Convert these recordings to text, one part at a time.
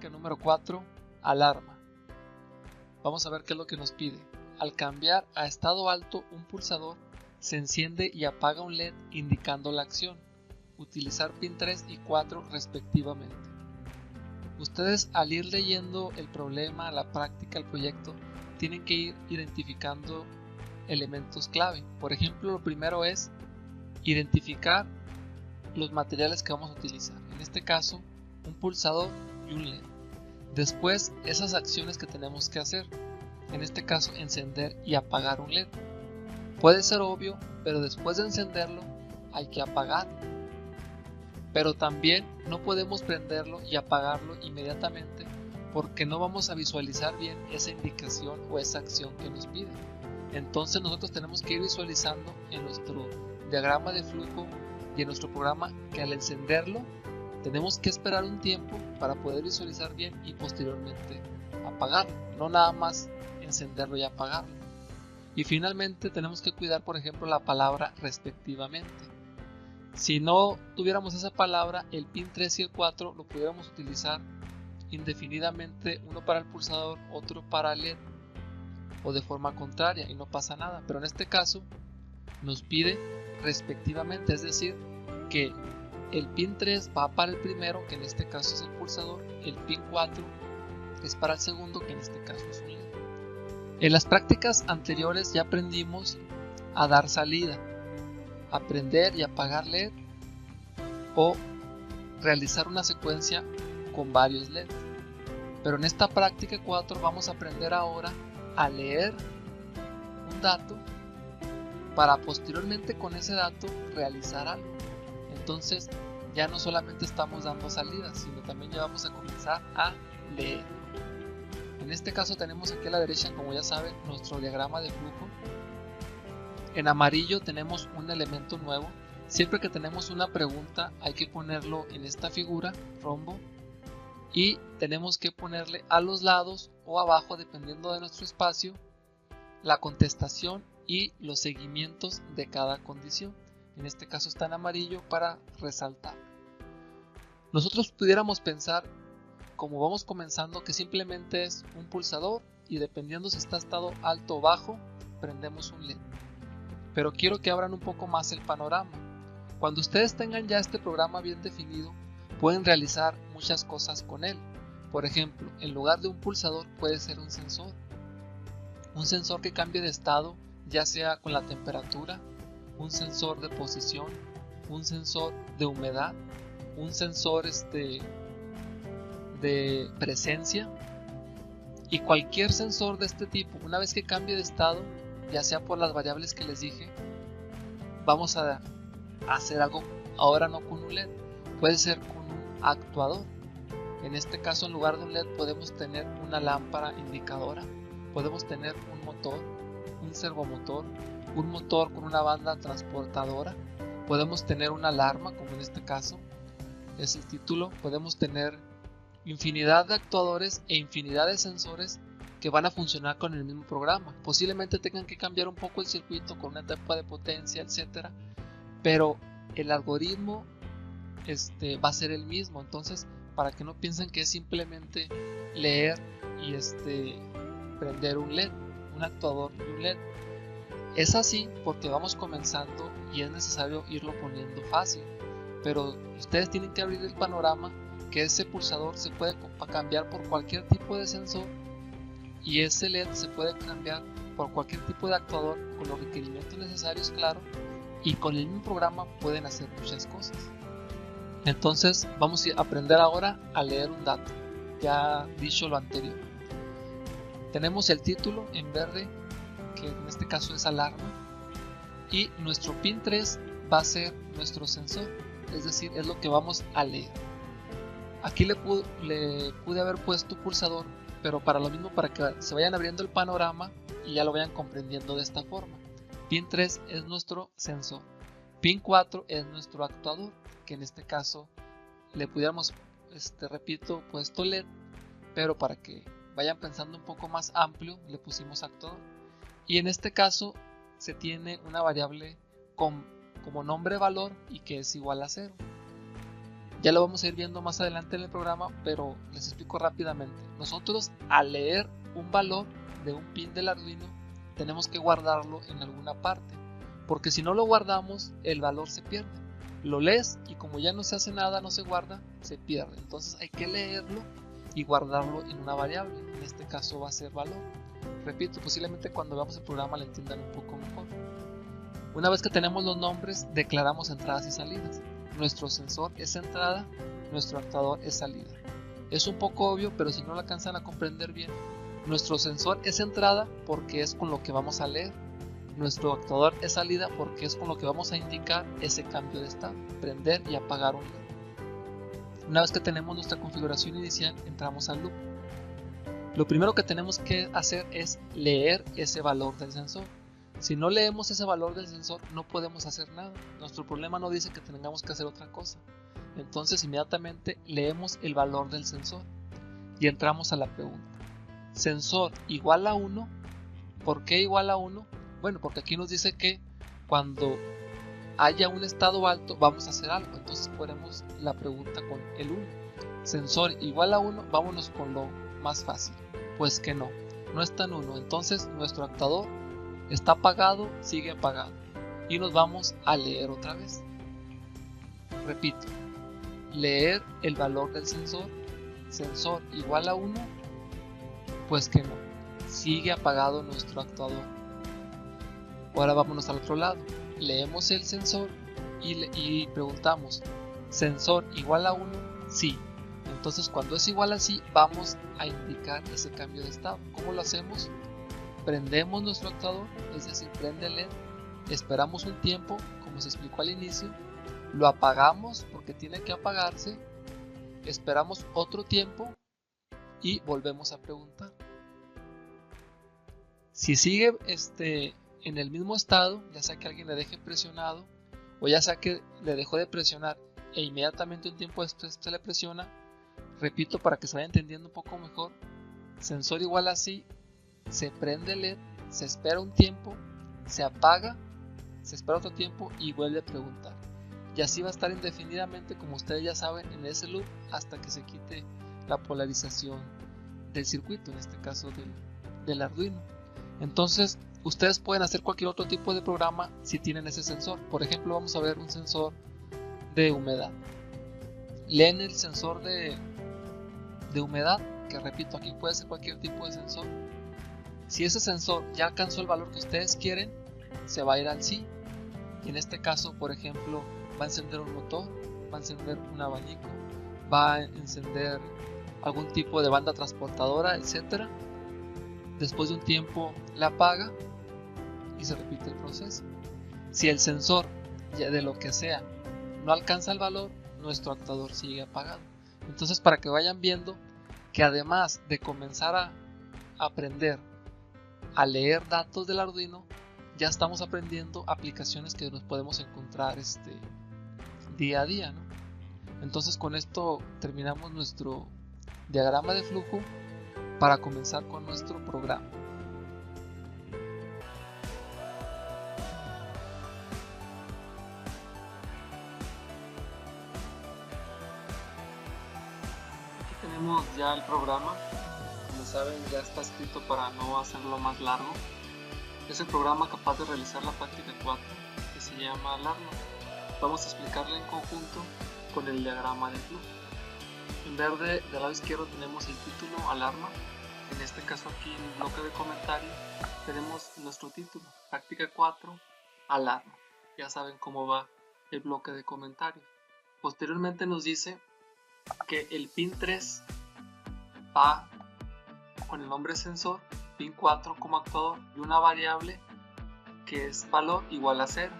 práctica número 4, alarma. Vamos a ver qué es lo que nos pide. Al cambiar a estado alto un pulsador, se enciende y apaga un LED indicando la acción. Utilizar pin 3 y 4 respectivamente. Ustedes, al ir leyendo el problema, la práctica, el proyecto, tienen que ir identificando elementos clave. Por ejemplo, lo primero es identificar los materiales que vamos a utilizar. En este caso, un pulsador y un LED. Después, esas acciones que tenemos que hacer. En este caso, encender y apagar un LED. Puede ser obvio, pero después de encenderlo, hay que apagarlo. Pero también no podemos prenderlo y apagarlo inmediatamente porque no vamos a visualizar bien esa indicación o esa acción que nos pide. Entonces nosotros tenemos que ir visualizando en nuestro diagrama de flujo y en nuestro programa que al encenderlo tenemos que esperar un tiempo para poder visualizar bien y posteriormente apagarlo, no nada más encenderlo y apagarlo. Y finalmente tenemos que cuidar, por ejemplo, la palabra respectivamente. Si no tuviéramos esa palabra, el pin 3 y el 4 lo pudiéramos utilizar indefinidamente, uno para el pulsador, otro para el LED, o de forma contraria, y no pasa nada. Pero en este caso nos pide respectivamente, es decir, que el pin 3 va para el primero, que en este caso es el pulsador, el pin 4 es para el segundo, que en este caso es un LED. En las prácticas anteriores ya aprendimos a dar salida, a prender y apagar LED o realizar una secuencia con varios LED. Pero en esta práctica 4 vamos a aprender ahora a leer un dato para posteriormente con ese dato realizar algo. Entonces ya no solamente estamos dando salidas, sino también ya vamos a comenzar a leer. En este caso tenemos aquí a la derecha, como ya saben, nuestro diagrama de flujo. En amarillo tenemos un elemento nuevo. Siempre que tenemos una pregunta hay que ponerlo en esta figura, rombo, y tenemos que ponerle a los lados o abajo, dependiendo de nuestro espacio, la contestación y los seguimientos de cada condición. En este caso está en amarillo para resaltar. Nosotros pudiéramos pensar, como vamos comenzando, que simplemente es un pulsador y dependiendo si está estado alto o bajo, prendemos un LED. Pero quiero que abran un poco más el panorama. Cuando ustedes tengan ya este programa bien definido, pueden realizar muchas cosas con él. Por ejemplo, en lugar de un pulsador puede ser un sensor. Un sensor que cambie de estado, ya sea con la temperatura, un sensor de posición, un sensor de humedad, un sensor de presencia, y cualquier sensor de este tipo. Una vez que cambie de estado, ya sea por las variables que les dije, vamos a hacer algo ahora no con un LED, puede ser con un actuador. En este caso, en lugar de un LED podemos tener una lámpara indicadora, podemos tener un motor, un servomotor, un motor con una banda transportadora, podemos tener una alarma, como en este caso es el título. Podemos tener infinidad de actuadores e infinidad de sensores que van a funcionar con el mismo programa. Posiblemente tengan que cambiar un poco el circuito con una etapa de potencia, etcétera, pero el algoritmo va a ser el mismo. Entonces, para que no piensen que es simplemente leer y prender un LED, un actuador y un LED. Es así porque vamos comenzando y es necesario irlo poniendo fácil, pero ustedes tienen que abrir el panorama que ese pulsador se puede cambiar por cualquier tipo de sensor y ese LED se puede cambiar por cualquier tipo de actuador con los requerimientos necesarios, claro, y con el mismo programa pueden hacer muchas cosas. Entonces vamos a aprender ahora a leer un dato, ya dicho lo anterior. Tenemos el título en verde, que en este caso es alarma, y nuestro pin 3 va a ser nuestro sensor, es decir, es lo que vamos a leer. Aquí le pude haber puesto pulsador, pero para lo mismo, para que se vayan abriendo el panorama y ya lo vayan comprendiendo de esta forma. Pin 3 es nuestro sensor, pin 4 es nuestro actuador, que en este caso le pudiéramos, repito, puesto LED, pero para que vayan pensando un poco más amplio le pusimos actuador. Y en este caso se tiene una variable como nombre valor y que es igual a 0. Ya lo vamos a ir viendo más adelante en el programa, pero les explico rápidamente. Nosotros, al leer un valor de un pin del Arduino, tenemos que guardarlo en alguna parte, porque si no lo guardamos, el valor se pierde. Lo lees y como ya no se hace nada, no se guarda, se pierde. Entonces hay que leerlo y guardarlo en una variable. En este caso va a ser valor. Repito, posiblemente cuando veamos el programa lo entiendan un poco mejor. Una vez que tenemos los nombres, declaramos entradas y salidas. Nuestro sensor es entrada, nuestro actuador es salida. Es un poco obvio, pero si no lo alcanzan a comprender bien, nuestro sensor es entrada porque es con lo que vamos a leer. Nuestro actuador es salida porque es con lo que vamos a indicar ese cambio de estado, prender y apagar un LED. Una vez que tenemos nuestra configuración inicial, entramos al loop. Lo primero que tenemos que hacer es leer ese valor del sensor. Si no leemos ese valor del sensor, no podemos hacer nada. Nuestro problema no dice que tengamos que hacer otra cosa. Entonces inmediatamente leemos el valor del sensor y entramos a la pregunta. Sensor igual a 1. ¿Por qué igual a 1? Bueno, porque aquí nos dice que cuando haya un estado alto vamos a hacer algo. Entonces ponemos la pregunta con el 1. Sensor igual a 1, vámonos con lo más fácil. Pues que no está en 1. Entonces nuestro actuador está apagado, sigue apagado. Y nos vamos a leer otra vez. Repito, leer el valor del sensor. Sensor igual a 1, pues que no, sigue apagado nuestro actuador. Ahora vámonos al otro lado. Leemos el sensor y preguntamos, ¿sensor igual a 1? Sí. Entonces cuando es igual a sí, vamos a indicar ese cambio de estado. ¿Cómo lo hacemos? Prendemos nuestro actuador, es decir, prende el LED, esperamos un tiempo, como se explicó al inicio, lo apagamos porque tiene que apagarse, esperamos otro tiempo y volvemos a preguntar. Si sigue en el mismo estado, ya sea que alguien le deje presionado o ya sea que le dejó de presionar e inmediatamente un tiempo después se le presiona, repito para que se vaya entendiendo un poco mejor, sensor igual a sí, se prende el LED, se espera un tiempo, se apaga, se espera otro tiempo y vuelve a preguntar. Y así va a estar indefinidamente, como ustedes ya saben, en ese loop hasta que se quite la polarización del circuito, en este caso del Arduino. Entonces, ustedes pueden hacer cualquier otro tipo de programa si tienen ese sensor. Por ejemplo, vamos a ver un sensor de humedad. Leen el sensor de humedad, que repito, aquí puede ser cualquier tipo de sensor. Si ese sensor ya alcanzó el valor que ustedes quieren, se va a ir al sí. Y en este caso, por ejemplo, va a encender un motor, va a encender un abanico, va a encender algún tipo de banda transportadora, etc. Después de un tiempo la apaga y se repite el proceso. Si el sensor, ya de lo que sea, no alcanza el valor, nuestro actuador sigue apagado. Entonces, para que vayan viendo que además de comenzar a aprender a leer datos del Arduino, ya estamos aprendiendo aplicaciones que nos podemos encontrar día a día, ¿no? Entonces con esto terminamos nuestro diagrama de flujo para comenzar con nuestro programa. Aquí tenemos ya el programa. Como saben, ya está escrito para no hacerlo más largo. Es el programa capaz de realizar la práctica 4, que se llama Alarma. Vamos a explicarla en conjunto con el diagrama de flujo. En verde, del lado izquierdo tenemos el título Alarma. En este caso aquí en el bloque de comentarios tenemos nuestro título, práctica 4, Alarma. Ya saben cómo va el bloque de comentarios. Posteriormente nos dice que el pin 3 va con el nombre sensor, pin 4 como actuador y una variable que es valor igual a 0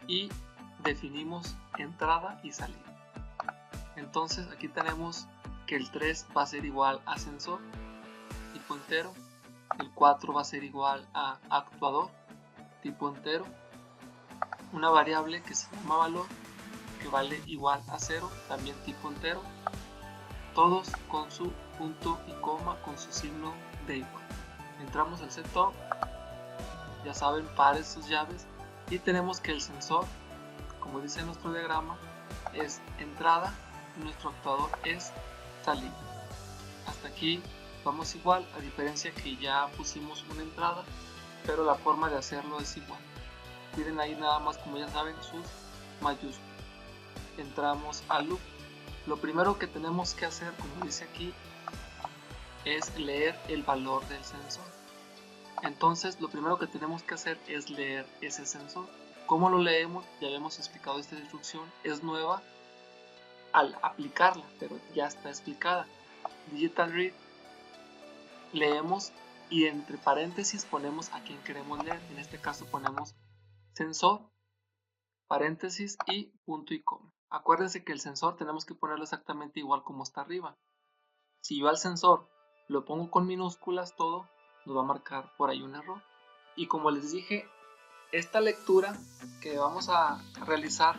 y definimos entrada y salida. Entonces aquí tenemos que el 3 va a ser igual a sensor tipo entero, el 4 va a ser igual a actuador tipo entero, una variable que se llama valor que vale igual a 0 también tipo entero, todos con su punto y coma con su signo de igual. Entramos al setup, ya saben, pare sus llaves y tenemos que el sensor, como dice nuestro diagrama, es entrada nuestro actuador es salir. Hasta aquí vamos igual, a diferencia que ya pusimos una entrada, pero la forma de hacerlo es igual. Tienen ahí nada más, como ya saben, sus mayúsculas. Entramos al loop. Lo primero que tenemos que hacer, como dice aquí, es leer el valor del sensor. Entonces lo primero que tenemos que hacer es leer ese sensor. ¿Cómo lo leemos? Ya habíamos explicado esta instrucción, es nueva al aplicarla, pero ya está explicada. Digital read, leemos y entre paréntesis ponemos a quien queremos leer. En este caso ponemos sensor, paréntesis y punto y coma. Acuérdense que el sensor tenemos que ponerlo exactamente igual como está arriba. Si yo al sensor lo pongo con minúsculas todo, nos va a marcar por ahí un error. Y como les dije, esta lectura que vamos a realizar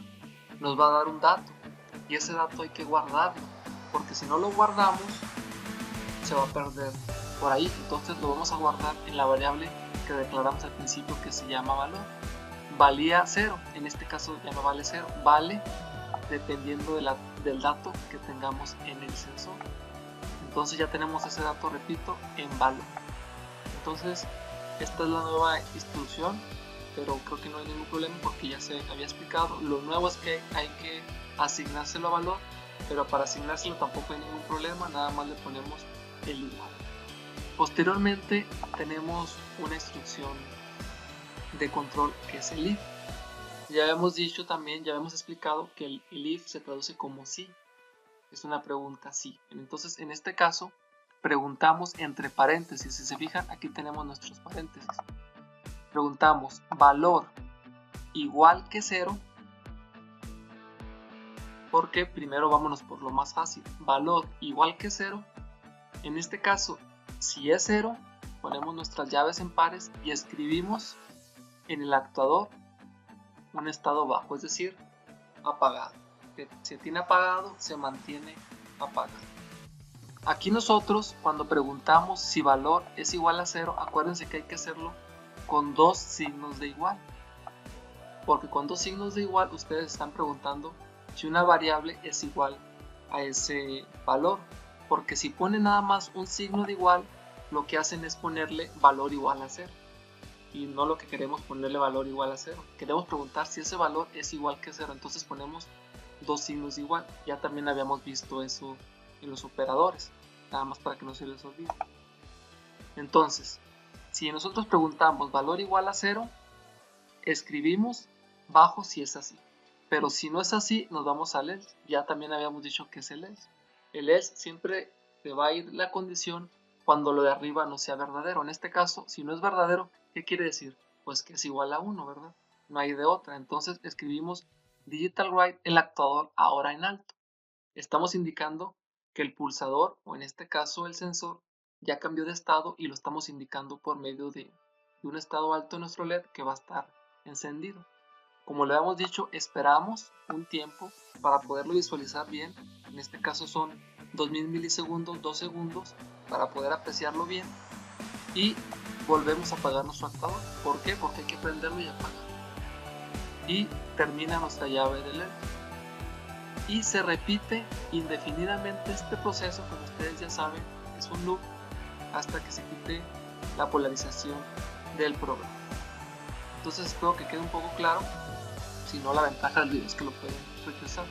nos va a dar un dato, y ese dato hay que guardarlo, porque si no lo guardamos se va a perder por ahí. Entonces lo vamos a guardar en la variable que declaramos al principio, que se llama valor. Valía 0, en este caso ya no vale 0, vale dependiendo del dato que tengamos en el sensor. Entonces ya tenemos ese dato, repito, en valor. Entonces esta es la nueva instrucción, pero creo que no hay ningún problema porque ya se había explicado. Lo nuevo es que hay que asignárselo a valor, pero para asignárselo tampoco hay ningún problema, nada más le ponemos el igual. Posteriormente tenemos una instrucción de control que es el if. Ya habíamos dicho también, ya habíamos explicado que el if se traduce como sí, es una pregunta sí. Entonces en este caso preguntamos entre paréntesis. Si se fijan, aquí tenemos nuestros paréntesis. Preguntamos valor igual que 0, porque primero vámonos por lo más fácil. Valor igual que 0. En este caso, si es 0, ponemos nuestras llaves en pares y escribimos en el actuador un estado bajo, es decir, apagado. Se tiene apagado, se mantiene apagado. Aquí nosotros, cuando preguntamos si valor es igual a 0, acuérdense que hay que hacerlo con dos signos de igual. Porque con dos signos de igual ustedes están preguntando si una variable es igual a ese valor. Porque si ponen nada más un signo de igual, lo que hacen es ponerle valor igual a 0. Y no lo que queremos, ponerle valor igual a 0. Queremos preguntar si ese valor es igual que 0. Entonces ponemos dos signos de igual. Ya también habíamos visto eso en los operadores. Nada más para que no se les olvide. Entonces, si nosotros preguntamos valor igual a 0, escribimos bajo si es así. Pero si no es así, nos vamos al else. Ya también habíamos dicho que es el else. El else siempre se va a ir la condición cuando lo de arriba no sea verdadero. En este caso, si no es verdadero, ¿qué quiere decir? Pues que es igual a 1, ¿verdad? No hay de otra. Entonces escribimos digital write, el actuador ahora en alto. Estamos indicando que el pulsador, o en este caso el sensor, ya cambió de estado y lo estamos indicando por medio de un estado alto en nuestro LED que va a estar encendido. Como le habíamos dicho, esperamos un tiempo para poderlo visualizar bien. En este caso son 2000 milisegundos, 2 segundos, para poder apreciarlo bien. Y volvemos a apagar nuestro actuador. ¿Por qué? Porque hay que prenderlo y apagar. Y termina nuestra llave de LED. Y se repite indefinidamente este proceso, como ustedes ya saben, es un loop hasta que se quite la polarización del programa. Entonces espero que quede un poco claro. Si no, la ventaja del video es que lo pueden regresar.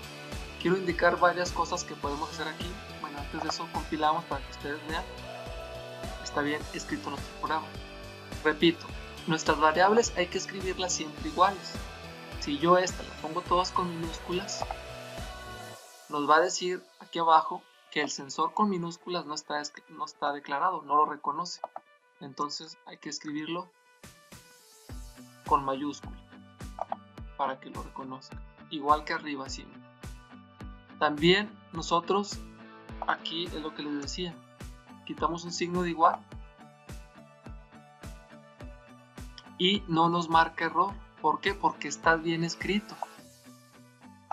Quiero indicar varias cosas que podemos hacer aquí. Bueno, antes de eso compilamos para que ustedes vean. Está bien escrito nuestro programa. Repito, nuestras variables hay que escribirlas siempre iguales. Si yo esta la pongo todas con minúsculas, nos va a decir aquí abajo que el sensor con minúsculas no está declarado, no lo reconoce. Entonces hay que escribirlo con mayúsculas para que lo reconozca, igual que arriba siempre. También nosotros, aquí es lo que les decía, quitamos un signo de igual y no nos marca error. ¿Por qué? Porque está bien escrito,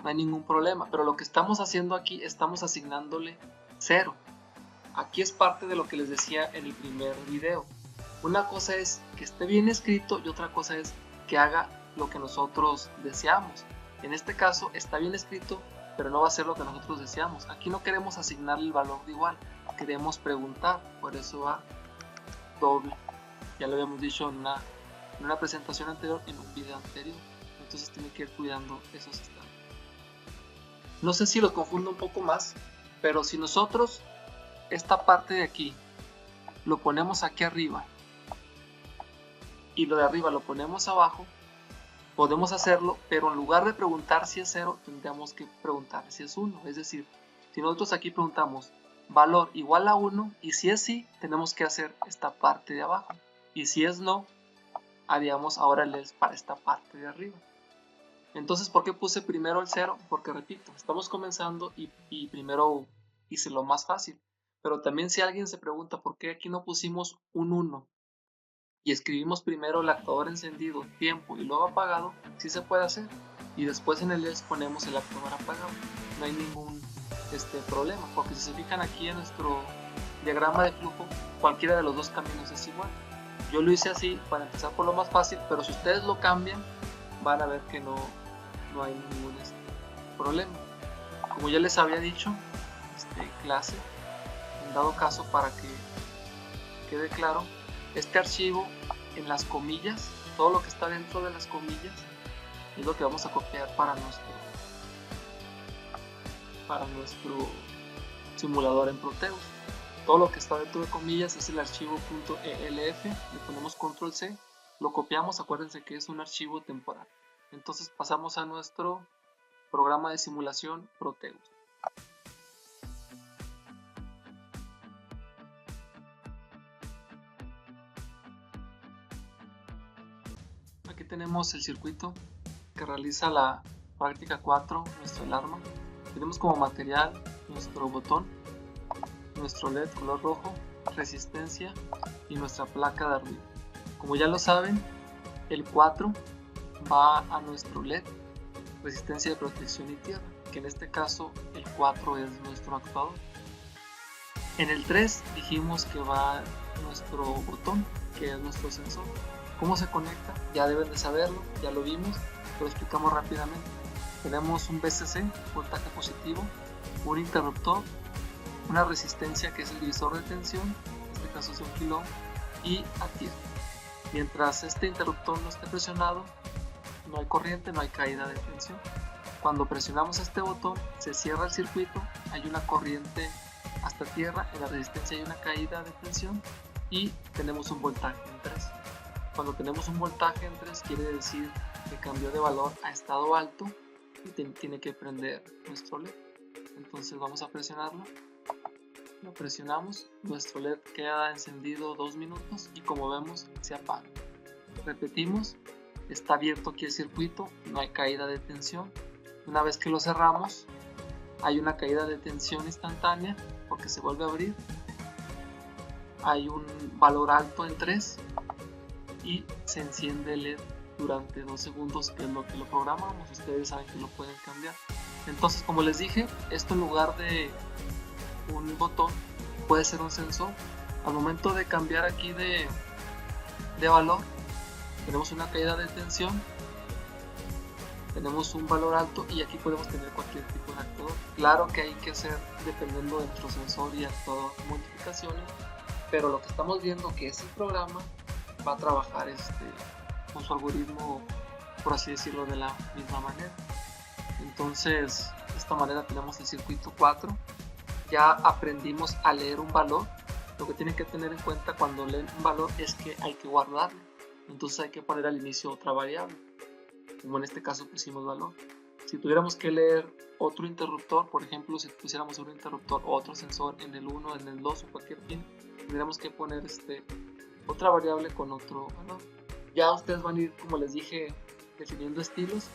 no hay ningún problema, pero lo que estamos haciendo aquí, estamos asignándole 0. Aquí es parte de lo que les decía en el primer video. Una cosa es que esté bien escrito y otra cosa es que haga lo que nosotros deseamos. En este caso está bien escrito pero no va a ser lo que nosotros deseamos. Aquí no queremos asignarle el valor de igual, queremos preguntar, por eso va doble. Ya lo habíamos dicho en una presentación anterior, en un video anterior. Entonces tiene que ir cuidando esos estados. No sé si los confundo un poco más, pero si nosotros esta parte de aquí lo ponemos aquí arriba y lo de arriba lo ponemos abajo, podemos hacerlo, pero en lugar de preguntar si es 0, tendríamos que preguntar si es 1. Es decir, si nosotros aquí preguntamos valor igual a 1, y si es sí, tenemos que hacer esta parte de abajo. Y si es no, haríamos ahora el else para esta parte de arriba. Entonces, ¿por qué puse primero el 0? Porque repito, estamos comenzando y primero hice lo más fácil. Pero también si alguien se pregunta por qué aquí no pusimos un 1 y escribimos primero el actuador encendido, tiempo y luego apagado, sí se puede hacer. Y después en el else ponemos el actuador apagado. No hay ningún problema, porque si se fijan aquí en nuestro diagrama de flujo, cualquiera de los dos caminos es igual. Yo lo hice así para empezar por lo más fácil, pero si ustedes lo cambian, van a ver que no hay ningún problema. Como ya les había dicho, clase, en dado caso, para que quede claro, este archivo en las comillas, todo lo que está dentro de las comillas es lo que vamos a copiar para nuestro simulador en Proteus. Todo lo que está dentro de comillas es el archivo .elf, le ponemos control C, lo copiamos, acuérdense que es un archivo temporal. Entonces pasamos a nuestro programa de simulación Proteus. Aquí tenemos el circuito que realiza la práctica 4, nuestra alarma. Tenemos como material nuestro botón, nuestro LED color rojo, resistencia y nuestra placa de arriba. Como ya lo saben, el 4 va a nuestro LED, resistencia de protección y tierra, que en este caso el 4 es nuestro actuador. En el 3 dijimos que va nuestro botón, que es nuestro sensor. ¿Cómo se conecta? Ya deben de saberlo, ya lo vimos, lo explicamos rápidamente. Tenemos un VCC, voltaje positivo, un interruptor, una resistencia que es el divisor de tensión, en este caso es 1 kilo, y a tierra. Mientras este interruptor no esté presionado, no hay corriente, no hay caída de tensión. Cuando presionamos este botón, se cierra el circuito, hay una corriente hasta tierra, en la resistencia hay una caída de tensión y tenemos un voltaje en 3. Cuando tenemos un voltaje en 3 quiere decir que cambió de valor a estado alto y tiene que prender nuestro LED. Entonces vamos a presionarlo, lo presionamos, nuestro LED queda encendido 2 minutos y como vemos se apaga. Repetimos, está abierto aquí el circuito, no hay caída de tensión. Una vez que lo cerramos, hay una caída de tensión instantánea porque se vuelve a abrir. Hay un valor alto en 3 y se enciende el LED durante 2 segundos, que es lo que lo programamos. Ustedes saben que lo pueden cambiar. Entonces, como les dije, esto en lugar de un botón puede ser un sensor. Al momento de cambiar aquí de valor, tenemos una caída de tensión, tenemos un valor alto y aquí podemos tener cualquier tipo de actuador. Claro que hay que hacer, dependiendo de nuestro sensor y actuador, modificaciones, pero lo que estamos viendo que es el programa va a trabajar con su algoritmo, por así decirlo, de la misma manera. Entonces, de esta manera tenemos el circuito 4. Ya aprendimos a leer un valor. Lo que tienen que tener en cuenta cuando leen un valor es que hay que guardarlo. Entonces hay que poner al inicio otra variable, como en este caso pusimos valor. Si tuviéramos que leer otro interruptor, por ejemplo, si pusiéramos un interruptor o otro sensor en el 1, en el 2 o cualquier pin, tendríamos que poner otra variable con otro valor. Ya ustedes van a ir, como les dije, definiendo estilos,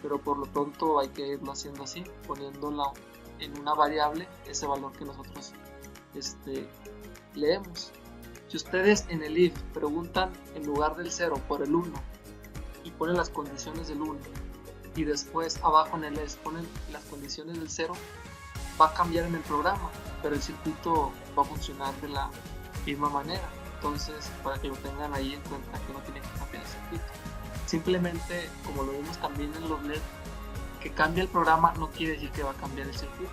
pero por lo pronto hay que irlo haciendo así, poniéndolo en una variable ese valor que nosotros leemos. Si ustedes en el if preguntan en lugar del 0 por el 1 y ponen las condiciones del 1 y después abajo en el else ponen las condiciones del 0, va a cambiar en el programa, pero el circuito va a funcionar de la misma manera. Entonces, para que lo tengan ahí en cuenta, que no tienen que cambiar el circuito. Simplemente, como lo vimos también en los LED, que cambie el programa no quiere decir que va a cambiar el circuito.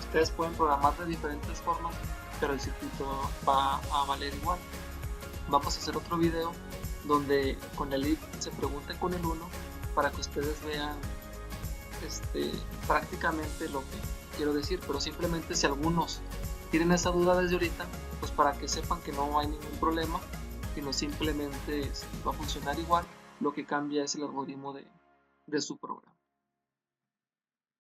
Ustedes pueden programar de diferentes formas, pero el circuito va a valer igual. Vamos a hacer otro video donde con el if se pregunte con el 1 para que ustedes vean prácticamente lo que quiero decir, pero simplemente si algunos tienen esa duda desde ahorita, pues para que sepan que no hay ningún problema, sino simplemente va a funcionar igual, lo que cambia es el algoritmo de su programa.